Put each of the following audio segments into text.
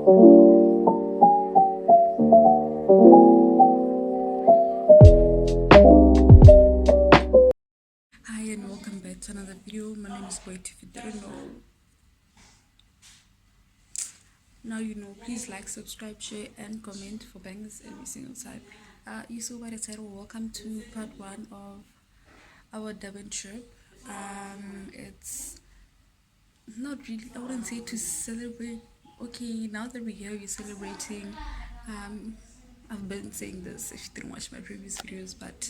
Hi and welcome back to another video. My name is Boit. If you didn't know, now you know. Please like, subscribe, share, and comment for bangers every single time. You saw by the title. Welcome to part one of our Durban trip. It's not really. I wouldn't say to celebrate. Okay, now that we're here, we're celebrating. Um, I've been saying this if you didn't watch my previous videos, but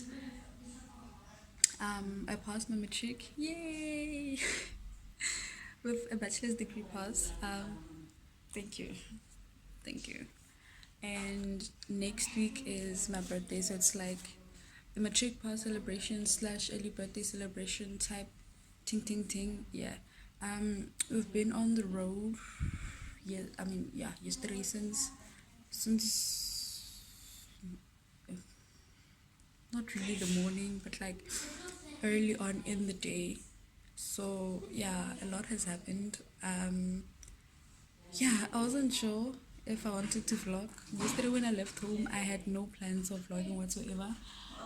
I passed my matric. Yay! With a bachelor's degree pass. Thank you. Thank you. And next week is my birthday, so it's like the matric pass celebration slash early birthday celebration type ting ting ting. Yeah. We've been on the road. Yeah, yesterday since not really the morning, but like early on in the day. So yeah, a lot has happened. Yeah, I wasn't sure if I wanted to vlog. Yesterday when I left home, I had no plans of vlogging whatsoever.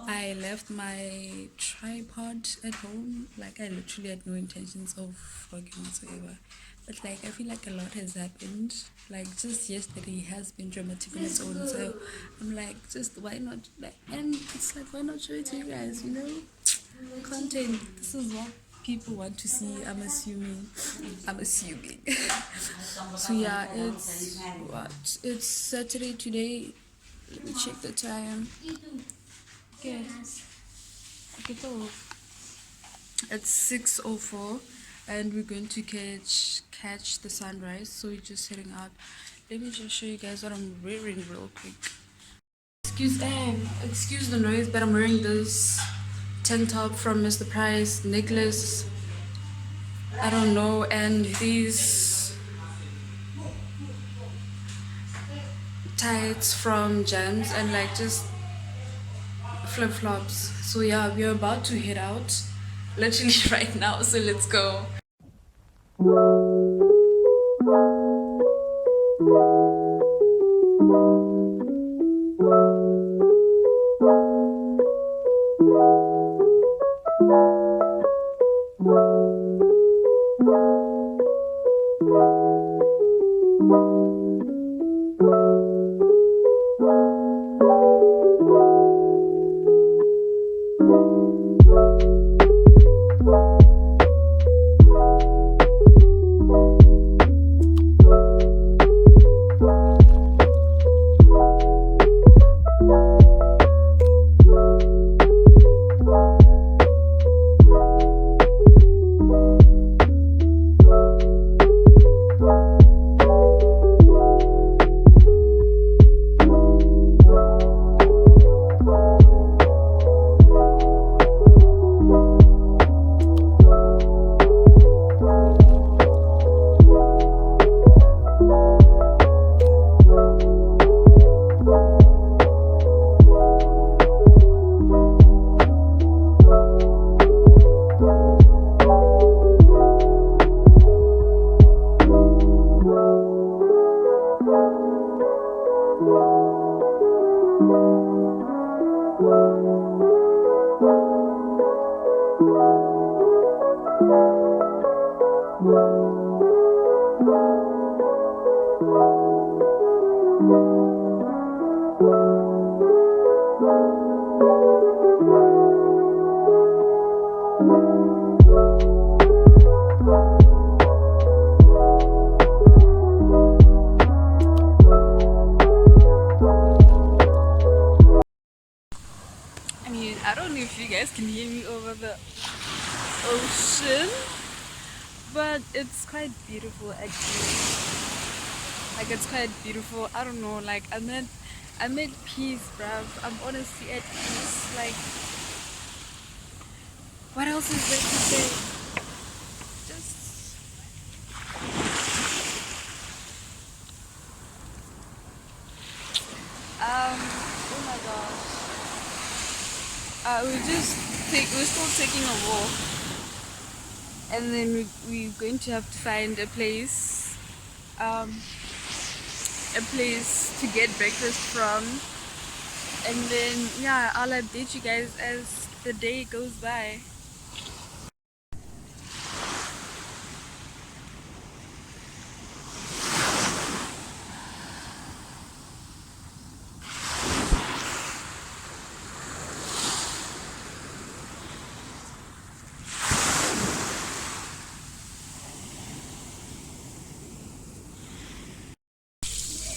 I left my tripod at home. Like I literally had no intentions of vlogging whatsoever. But like I feel like a lot has happened. Like just yesterday has been dramatic on its own. So I'm like, just why not? Like, and it's like why not show it to you guys? You know, content. This is what people want to see. I'm assuming. So yeah, it's what? It's Saturday today. Let me check the time. Okay. Okay, so it's 6:04, and we're going to catch the sunrise. So we're just heading out. Let me just show you guys what I'm wearing real quick. Excuse the noise, but I'm wearing this tank top from Mr. Price, necklace. I don't know, and these tights from Gems, and like just flip-flops. So yeah, we're about to head out literally right now, so let's go. I don't know if you guys can hear me over the ocean, but it's quite beautiful actually. Like it's quite beautiful. I don't know, like I'm at peace, bruv. I'm honestly at peace. Like what else is there to say? Just oh my gosh. We're still taking a walk, and then we're going to have to find a place a place to get breakfast from. And then, yeah, I'll update you guys as the day goes by.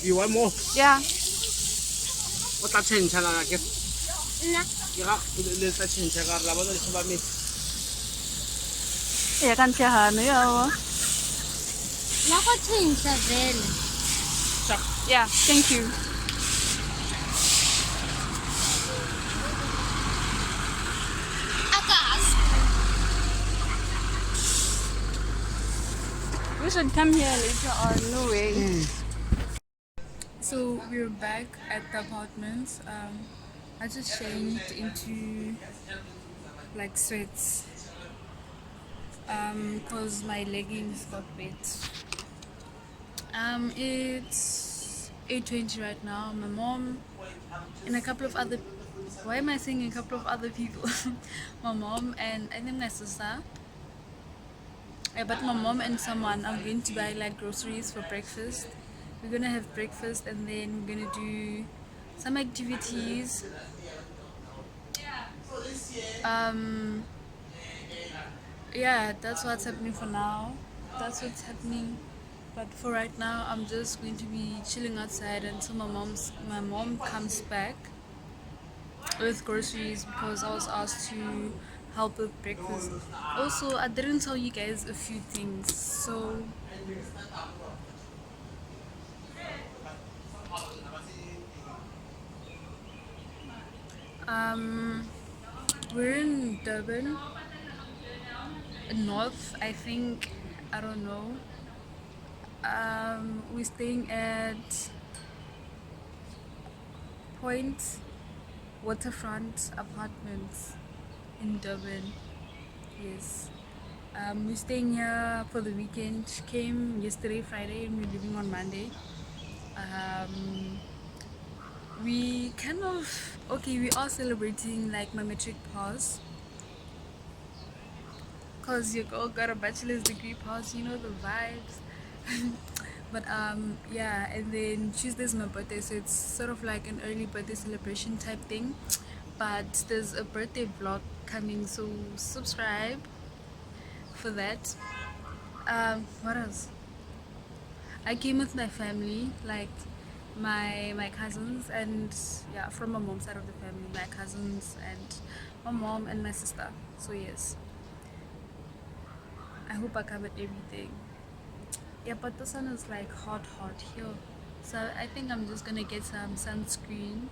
You want more? Yeah. What that change channel I guess? Nna Let's change channel. La bona le tshaba me. Yeah, can't hear her. No, yeah. go tshentsha vele. Yeah, thank you. We should come here later on. No way. So we're back at the apartments. I just changed into like sweats cause my leggings got wet. It's 8:20 right now. My mom and a couple of other. Why am I saying a couple of other people? My mom and I think my sister. Yeah, but my mom and someone are going to buy like groceries for breakfast. We're gonna have breakfast and then we're gonna do some activities. Yeah, that's what's happening for now. That's what's happening. But for right now, I'm just going to be chilling outside until my mom comes back with groceries because I was asked to help with breakfast. Also, I didn't tell you guys a few things. So we're in Durban, north, I think. I don't know. We're staying at Point Waterfront Apartments in Durban. Yes. We're staying here for the weekend. Came yesterday, Friday, and we're leaving on Monday. We kind of we are celebrating like my matric pass because your girl got a bachelor's degree pass, you know the vibes. But yeah, and then Tuesday's my birthday, so it's sort of like an early birthday celebration type thing. But there's a birthday vlog coming, so subscribe for that. What else? I came with my family, like my cousins, and yeah, from my mom's side of the family, my cousins and my mom and my sister. So yes, I hope I covered everything. Yeah, but the sun is like hot here. So I think I'm just gonna get some sunscreen,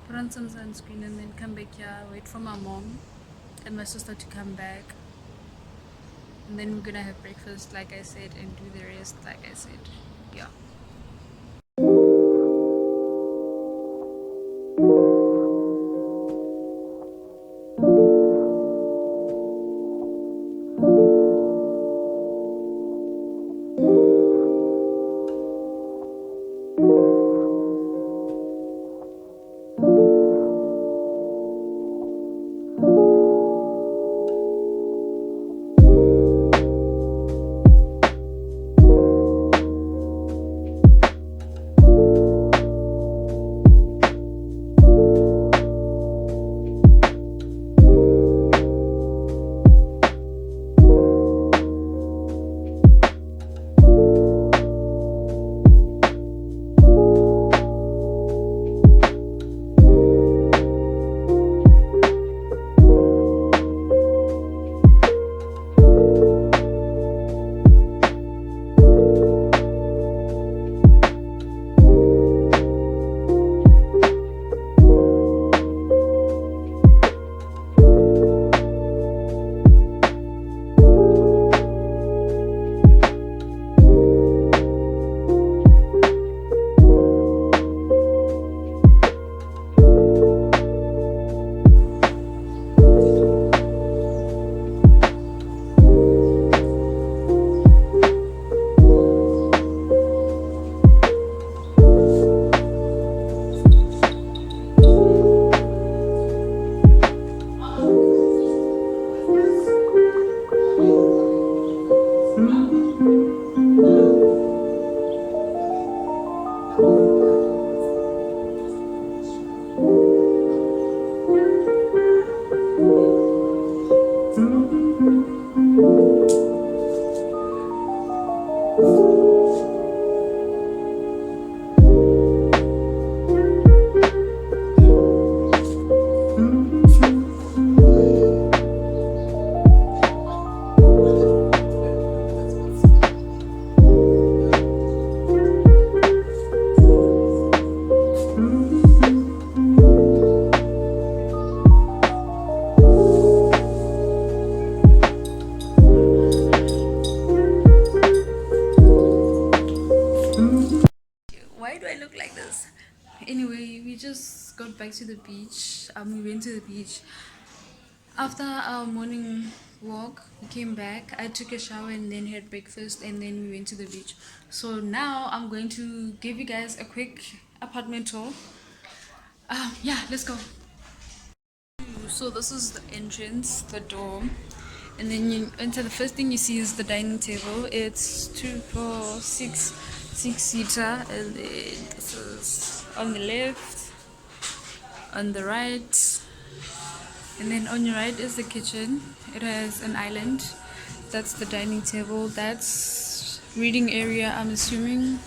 put on some sunscreen, and then come back here, wait for my mom and my sister to come back. And then we're gonna have breakfast, like I said, and do the rest, like I said. Yeah. do I look like this? Anyway, we just got back to the beach. We went to the beach. After our morning walk, we came back. I took a shower and then had breakfast, and then we went to the beach. So now I'm going to give you guys a quick apartment tour. Yeah, let's go. So this is the entrance, the door, and then you enter. The first thing you see is the dining table. It's 6 seater, and then this is on the left, on the right, and then on your right is the kitchen. It has an island. That's the dining table. That's reading area, I'm assuming,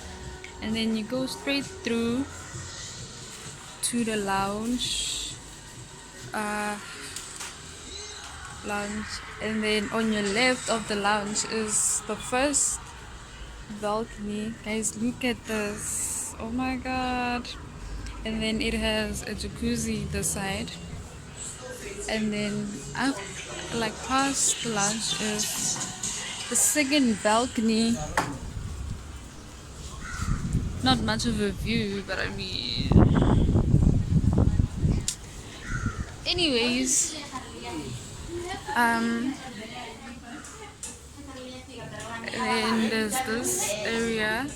and then you go straight through to the lounge. Lounge, and then on your left of the lounge is the first balcony. Guys, look at this. Oh my god. And then it has a jacuzzi this side, and then up like past the lounge is the second balcony. Not much of a view, but I mean, anyways, and then there's this area,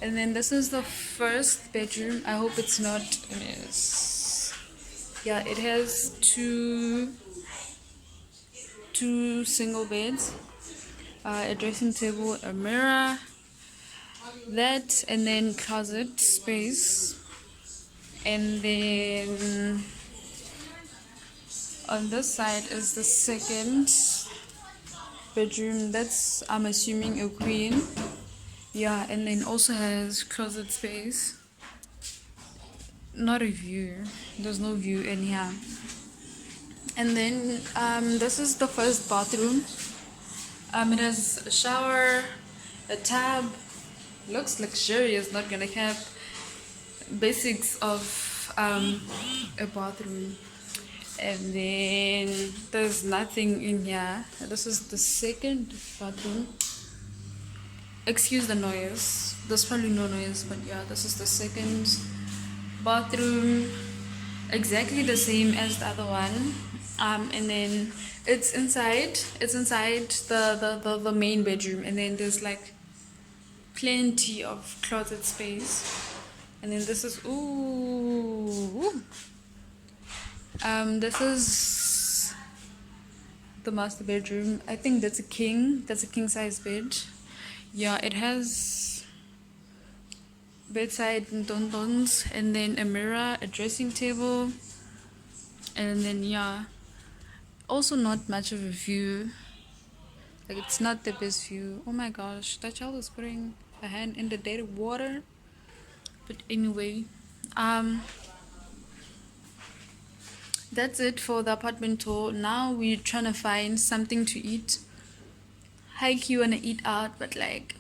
and then this is the first bedroom. I hope it's not a mess. Yeah, it has two single beds, a dressing table, a mirror, that, and then closet space, and then on this side is the second bedroom. That's, I'm assuming, a queen. Yeah, and then also has closet space. Not a view. There's no view in here. And then this is the first bathroom. It has a shower, a tub. Looks luxurious. Not gonna cap. Basics of a bathroom. And then there's nothing in here. This is the second bathroom. Excuse the noise. There's probably no noise, but yeah, this is the second bathroom. Exactly the same as the other one. And then it's inside the main bedroom, and then there's like plenty of closet space. And then this is this is the master bedroom. I think that's a king size bed. Yeah, it has bedside dons, and then a mirror, a dressing table, and then yeah, also not much of a view. Like, it's not the best view. Oh my gosh, that child is putting a hand in the dirty water. But anyway, that's it for the apartment tour. Now we're trying to find something to eat. Hike, you wanna eat out, but like,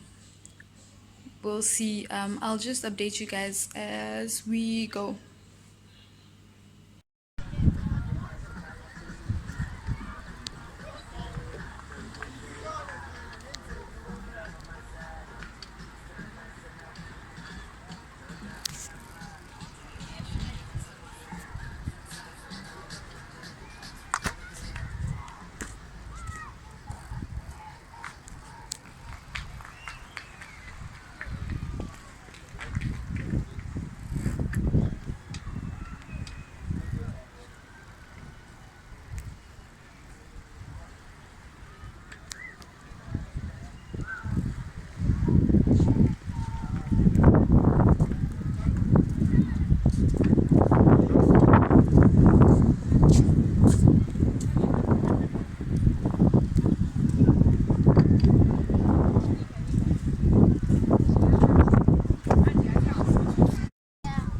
we'll see. I'll just update you guys as we go.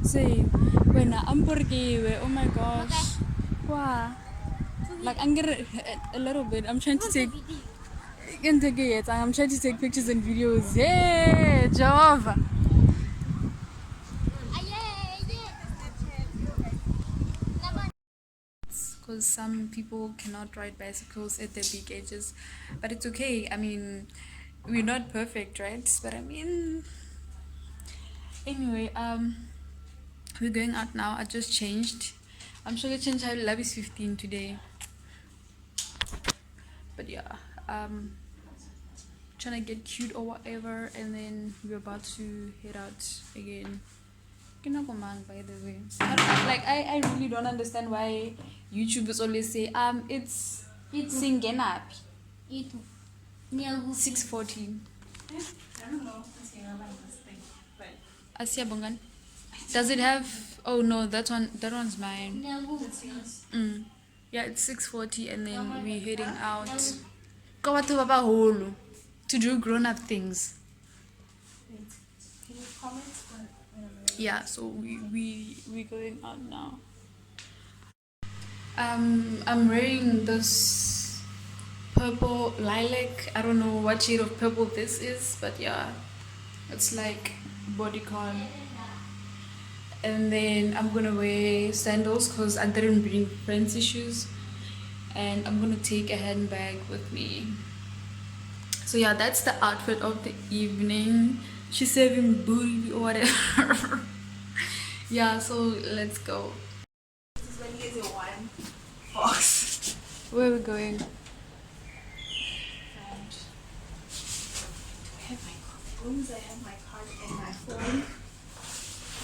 Say, when I'm porkiwe, oh my gosh. Wow. Like, I'm getting a little bit. I'm trying to take. I'm trying to take pictures and videos. Yeah, Jehovah. Because some people cannot ride bicycles at their big ages, but it's okay. I mean, we're not perfect, right? But I mean, Anyway, we're going out now. I just changed. I'm sure the change I love is 15 today. But yeah, trying to get cute or whatever, and then we're about to head out again. Kinakumang, by the way. I really don't understand why YouTubers always say it's Singenap Ito. Niyagu. 6:40. I don't know. It's here like this thing. But Asia Bangan. Does it have? Oh no, that one's mine. Niyagu. it's yours. Yeah, it's 6:40, and then we're heading out. Kawatu baba holo to do grown-up things. Wait. Can you comment whenever? Yeah, so we're going out now. I'm wearing this purple lilac. I don't know what shade of purple this is, but yeah, it's like bodycon. And then I'm gonna wear sandals because I didn't bring fancy shoes, and I'm gonna take a handbag with me. So yeah, that's the outfit of the evening. She's serving booty or whatever. Yeah, so let's go. This is when he is a one box. Where are we going? And I have my rooms, I have my card and my phone.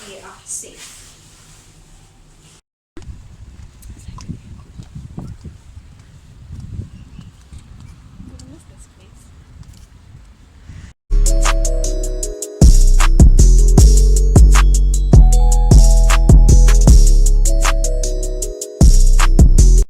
We are safe.